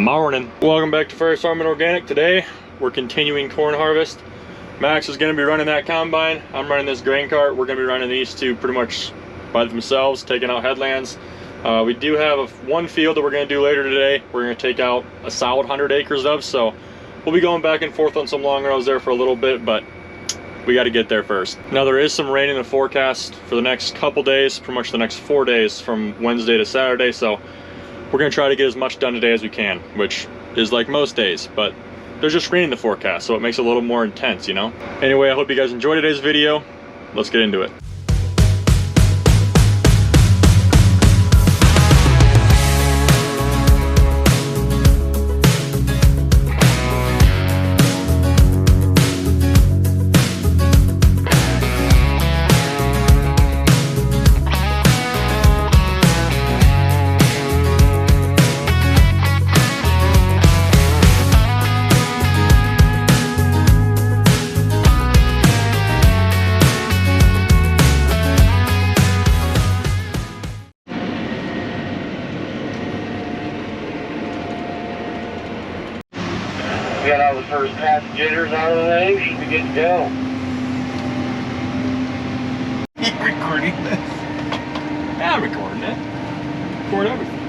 Morning. Welcome back to Ferris Farm and Organic. Today we're continuing corn harvest. Max is going to be running that combine. I'm running this grain cart. We're going to be running these two pretty much by themselves, taking out headlands. We do have one field that we're going to do later today. We're going to take out a solid 100 acres of, so we'll be going back and forth on some long rows there for a little bit, but we got to get there first. Now there is some rain in the forecast for the next couple days, pretty much the next 4 days from Wednesday to Saturday, so we're going to try to get as much done today as we can, which is like most days, but there's just rain in the forecast, so it makes it a little more intense, you know? Anyway, I hope you guys enjoyed today's video. Let's get into it. We got all the first pass jitters out of the way, should be good to go. You recording this? Yeah, I'm recording it. Record everything.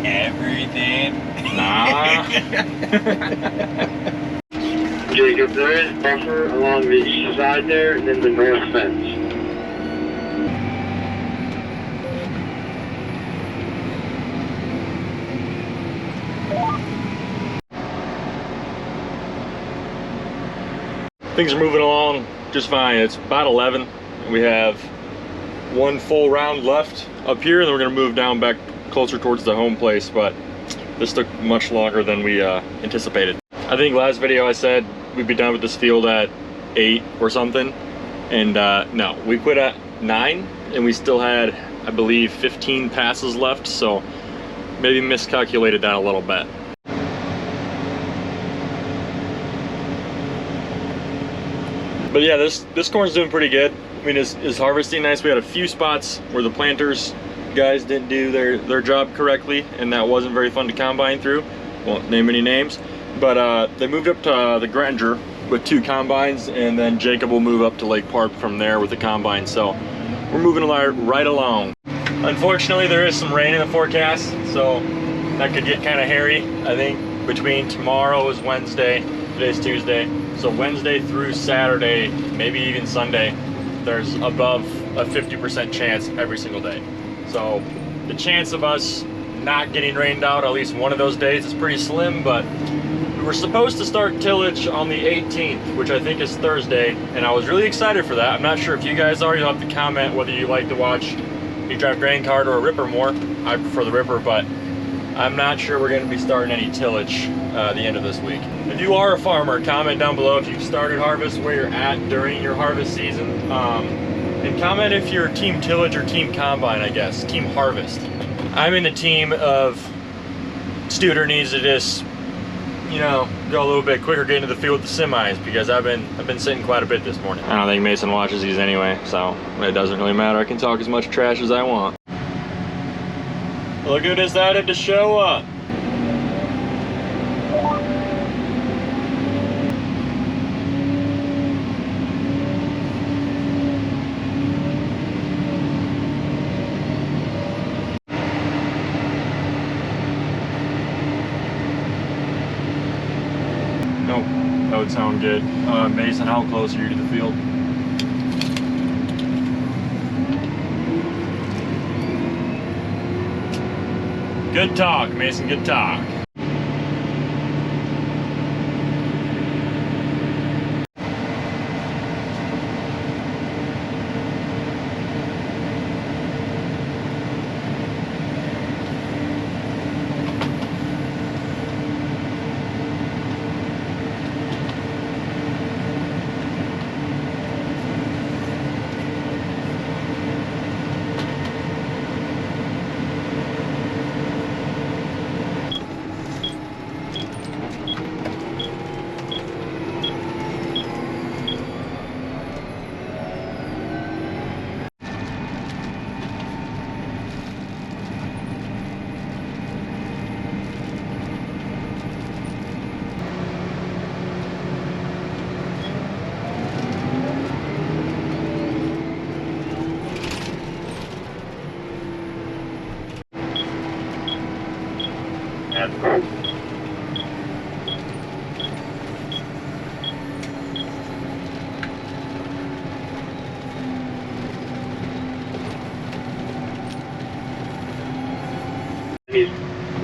Everything. Nah. Jacob, there is buffer along the east side there, and then the north fence. Things are moving along just fine. It's about 11. We have one full round left up here, and then we're gonna move down back closer towards the home place, but this took much longer than we anticipated. I think last video I said we'd be done with this field at 8 or something, and no, we quit at 9, and we still had, I believe, 15 passes left, so maybe miscalculated that a little bit. But yeah, this corn's doing pretty good. I mean, it's harvesting nice. We had a few spots where the planters guys didn't do their job correctly, and that wasn't very fun to combine through. Won't name any names, but they moved up to the Granger with 2 combines, and then Jacob will move up to Lake Park from there with the combine. So we're moving right along. Unfortunately, there is some rain in the forecast, so that could get kind of hairy. I think between tomorrow is Wednesday, today's Tuesday. So Wednesday through Saturday, maybe even Sunday, there's above a 50% chance every single day. So the chance of us not getting rained out at least one of those days is pretty slim, but we were supposed to start tillage on the 18th, which I think is Thursday, and I was really excited for that. I'm not sure if you guys are. You'll have to comment whether you like to watch me drive grain cart or a ripper more. I prefer the ripper, but I'm not sure we're going to be starting any tillage the end of this week. If you are a farmer, comment down below if you've started harvest, where you're at during your harvest season, and comment if you're team tillage or team combine, I guess, team harvest. I'm in the team of Studer needs to just, you know, go a little bit quicker, get into the field with the semis, because I've been sitting quite a bit this morning. I don't think Mason watches these anyway, so it doesn't really matter. I can talk as much trash as I want. Look who decided to show up. Nope, that would sound good. Mason, how close are you to the field? Good talk, Mason, good talk.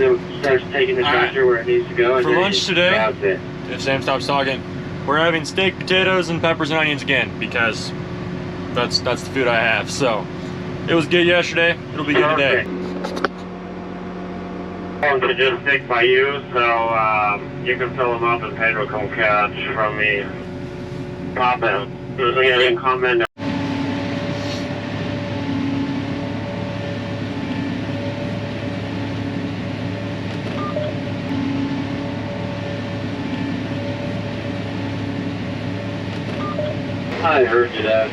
it starts taking the tractor where it needs to go. And For then lunch it today, grabs it. if Sam stops talking, we're having steak, potatoes, and peppers and onions again because that's the food I have. So it was good yesterday. It'll be good today. To just stick by you, so you can fill them up and Pedro can catch from me. Pop it. There's a comment. I heard you, Dad.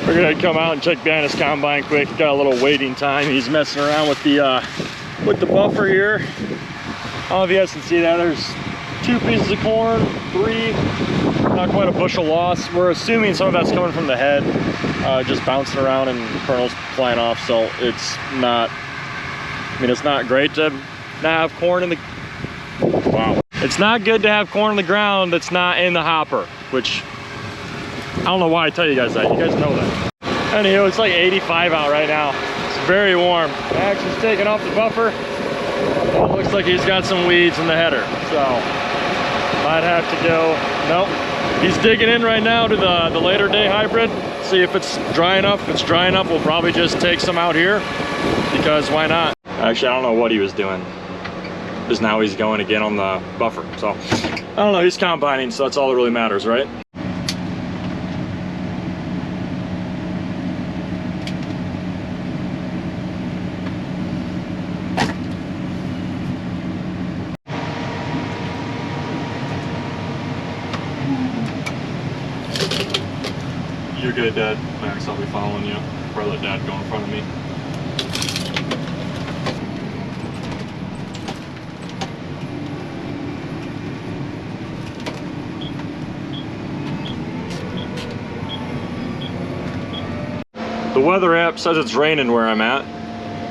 We're gonna come out and check behind his combine quick. Got a little waiting time. He's messing around with the buffer here. I don't know if you guys can see that. There's 2 pieces of corn, 3, not quite a bushel loss. We're assuming some of that's coming from the head, just bouncing around and kernels flying off. So it's not, I mean, it's not great to not have corn in the, wow. It's not good to have corn on the ground that's not in the hopper, which I don't know why I tell you guys that. You guys know that. Anywho, it's like 85 out right now. It's very warm. Max is taking off the buffer. It looks like he's got some weeds in the header, so might have to go. Nope. He's digging in right now to the later day hybrid. See if it's dry enough. If it's dry enough, we'll probably just take some out here because why not? Actually, I don't know what he was doing. Because now he's going again on the buffer. So I don't know. He's combining, so that's all that really matters, right? You're good, Dad. Max, I'll be following you. Probably let Dad go in front of me. The weather app says it's raining where I'm at,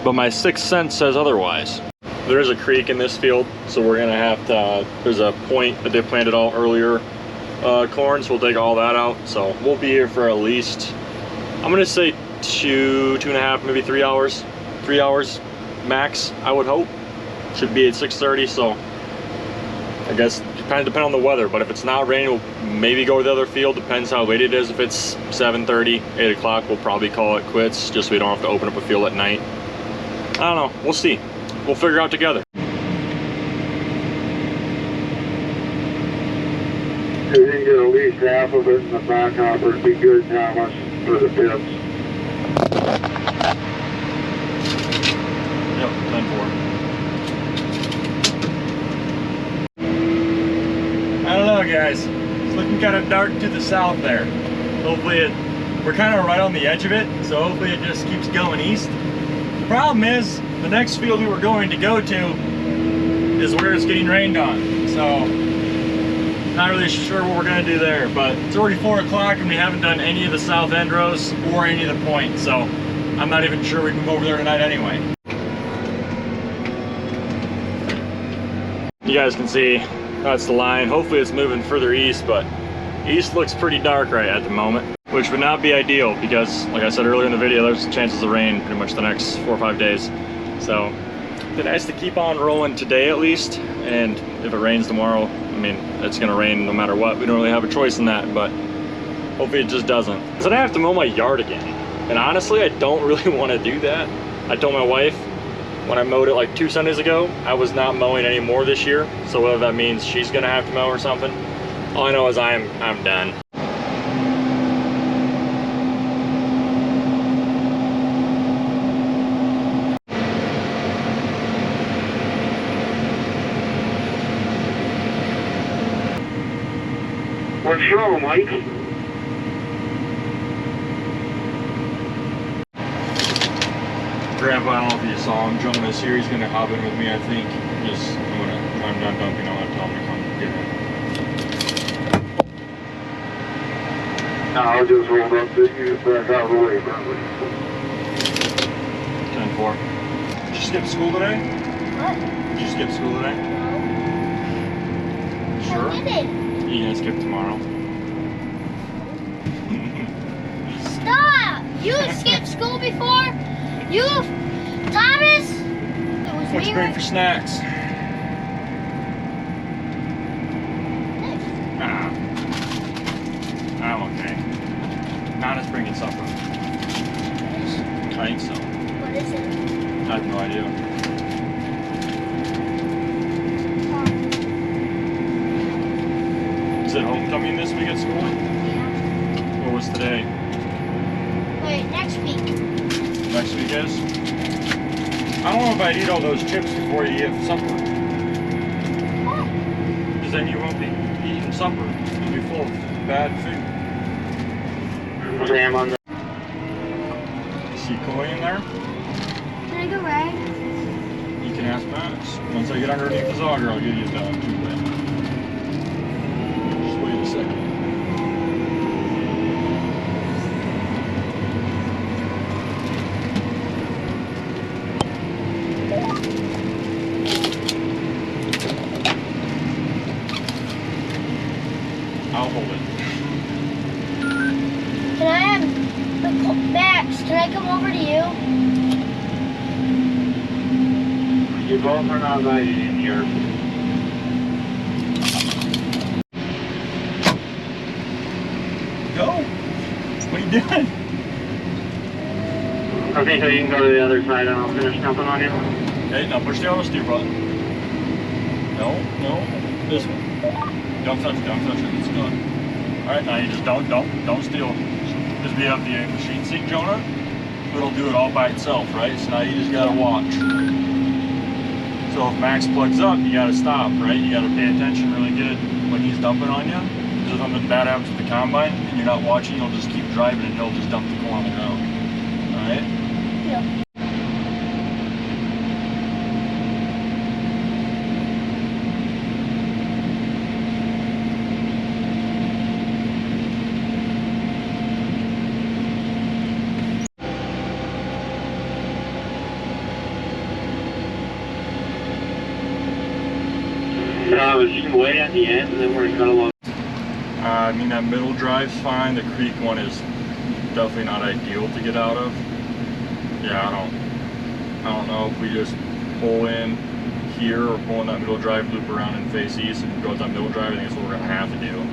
but my sixth sense says otherwise. There is a creek in this field, so we're gonna have to, there's a point that they planted all earlier corn, so we'll take all that out. So we'll be here for at least, I'm gonna say 2.5, maybe 3 hours. 3 hours max, I would hope. Should be at 6:30, so I guess kind of depend on the weather, but if it's not raining, we'll maybe go to the other field. Depends how late it is. If it's 7:30, 8 o'clock, we'll probably call it quits, just so we don't have to open up a field at night. I don't know, we'll see. We'll figure out together. If you can get at least half of it in the back hopper, it'd be good, Thomas, for the pits. Yep, 10-4. I don't know, guys. It's looking kind of dark to the south there. Hopefully we're kind of right on the edge of it, so hopefully it just keeps going east. The problem is, the next field we were going to go to is where it's getting rained on. So, not really sure what we're gonna do there, but it's already 4 o'clock and we haven't done any of the south end rows or any of the points, so I'm not even sure we can go over there tonight anyway. You guys can see that's the line. Hopefully it's moving further east, but east looks pretty dark right at the moment, which would not be ideal because, like I said earlier in the video, there's chances of rain pretty much the next 4 or 5 days. So it'd be nice to keep on rolling today at least, and if it rains tomorrow, I mean, it's gonna rain no matter what. We don't really have a choice in that, but hopefully it just doesn't. So I have to mow my yard again, and honestly, I don't really want to do that. I told my wife when I mowed it like 2 Sundays ago, I was not mowing anymore this year. So whether that means she's gonna have to mow or something, all I know is I'm done. control, Mike. Grandpa, I don't know if you saw him, Jonah's here. He's gonna hop in with me, I think. Just, when I'm done dumping, I'm gonna tell him to come get him. I'll just hold up this unit back out of the way, Bradley. 10-4. Did you skip school today? What? Did you skip school today? No. Sure? I did. You gonna skip tomorrow? Stop! You skipped school before? You, Thomas? It was What'd me, you bring right? for snacks? Nice. I'm okay. Nana's bringing supper. I think so. What is it? I have no idea. Is it homecoming this week at school? Yeah. What was today? Wait, next week. Next week is? I don't know if I'd eat all those chips before you eat supper. What? Because then you won't be eating supper. You'll be full of bad food. Sam on the... See Koi in there? Can I go right? You can ask Max. Once I get underneath his auger, I'll give you a dog too. Then. Just wait a second. I'll hold it. Can I have Max? Can I come over to you? You both are not invited in here. Go! What are you doing? Okay, so you can go to the other side and I'll finish dumping on you. Okay, now push the oversteer button. No, this one. Don't touch it, it's good. Alright, now you just don't steal. Just be up the machine seat, Jonah. It'll do it all by itself, right? So now you just gotta watch. So if Max plugs up, you gotta stop, right? You gotta pay attention really good when he's dumping on you. Because if something bad happens with the combine and you're not watching, you'll just keep driving and he'll just dump the corn on the ground. Alright? Yeah. Is she way at the end and then we're gonna cut along? I mean, that middle drive's fine. The creek one is definitely not ideal to get out of. Yeah, I don't know if we just pull in here or pull in that middle drive, loop around and face east and go with that middle drive. I think that's what we're gonna have to do.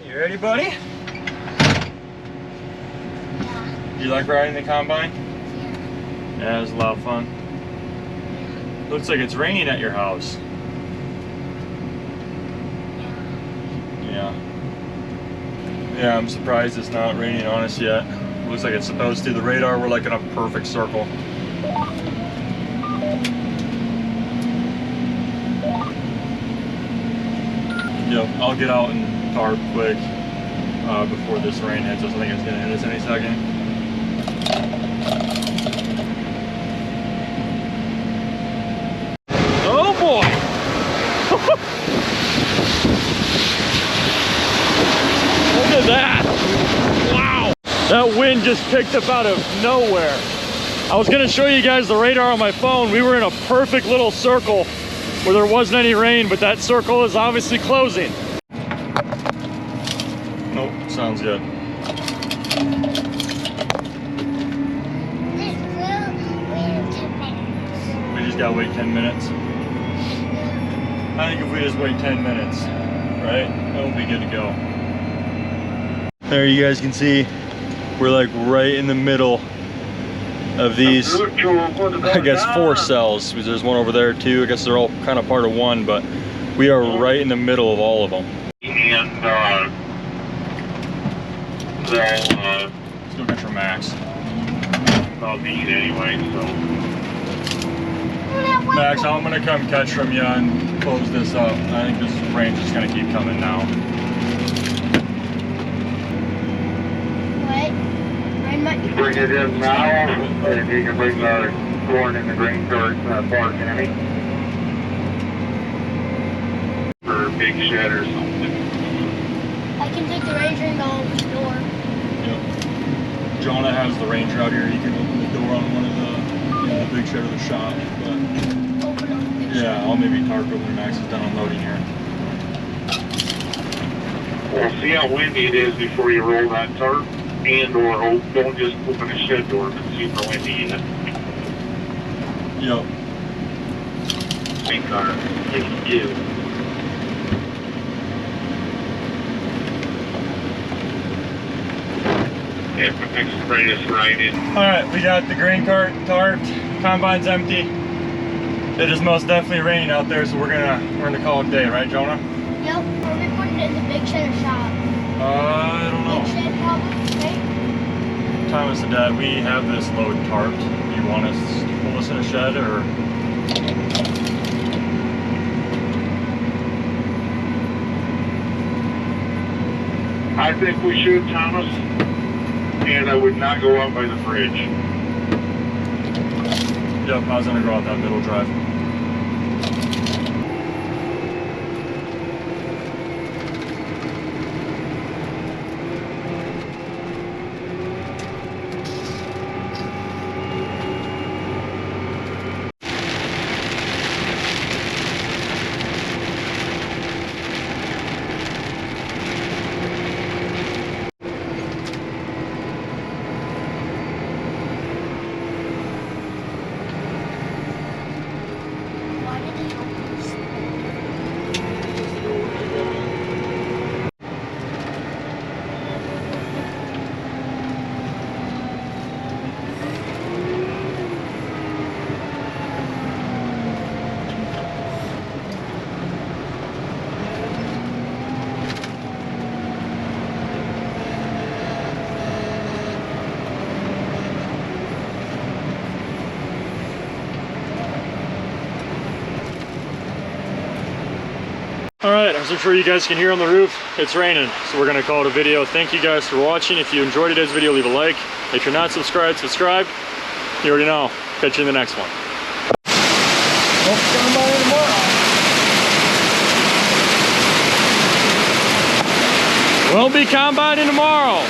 You ready, buddy? Yeah. Do you like riding the combine? Yeah. Yeah, it was a lot of fun. Looks like it's raining at your house. Yeah. Yeah, I'm surprised it's not raining on us yet. Looks like it's supposed to. The radar, we're like in a perfect circle. Yep, I'll get out and tarp quick before this rain hits us. I think it's gonna hit us any second. Oh boy! Look at that! Wow! That wind just picked up out of nowhere. I was gonna show you guys the radar on my phone. We were in a perfect little circle where there wasn't any rain, but that circle is obviously closing. Nope, sounds good. We just gotta wait 10 minutes. I think if we just wait 10 minutes, right, it'll be good to go. There you guys can see, we're like right in the middle of these, I guess 4 cells, because there's one over there too. I guess they're all kind of part of one, but we are right in the middle of all of them. And Let's go get your Max. I'll need anyway, so. Max, I'm gonna come catch from you and close this up. I think this rain's just gonna keep coming now. What? Rain might Bring it in now, if you can bring the corn in the green cart, Park County. For a big shed or something. I can take the Ranger and go open the door. Yep. Jonah has the Ranger out here. He can open the door on one of the big shed of the shop. But Open up the big yeah, I'll maybe tarp it when Max is done unloading here. Well, see how windy it is before you roll that tarp, and or don't just open the shed door if it's super windy yet. Yep. Green car, if you do. If the next spray is right in. Alright, we got the grain cart tarped, combine's empty. It is most definitely raining out there, so we're gonna call it a day, right, Jonah? Yep, we'll be putting it in the big shed or shop. I don't know. Big shed probably, right? Thomas and Dad, we have this load tarped. Do you want us to pull this in a shed, or? I think we should, Thomas. And I would not go out by the bridge. Yep, I was gonna go out that middle drive. Why did he open this? Alright, as I'm sure you guys can hear on the roof, it's raining, so we're gonna call it a video. Thank you guys for watching. If you enjoyed today's video, leave a like. If you're not subscribed, subscribe. You already know. Catch you in the next one. We'll be combining tomorrow.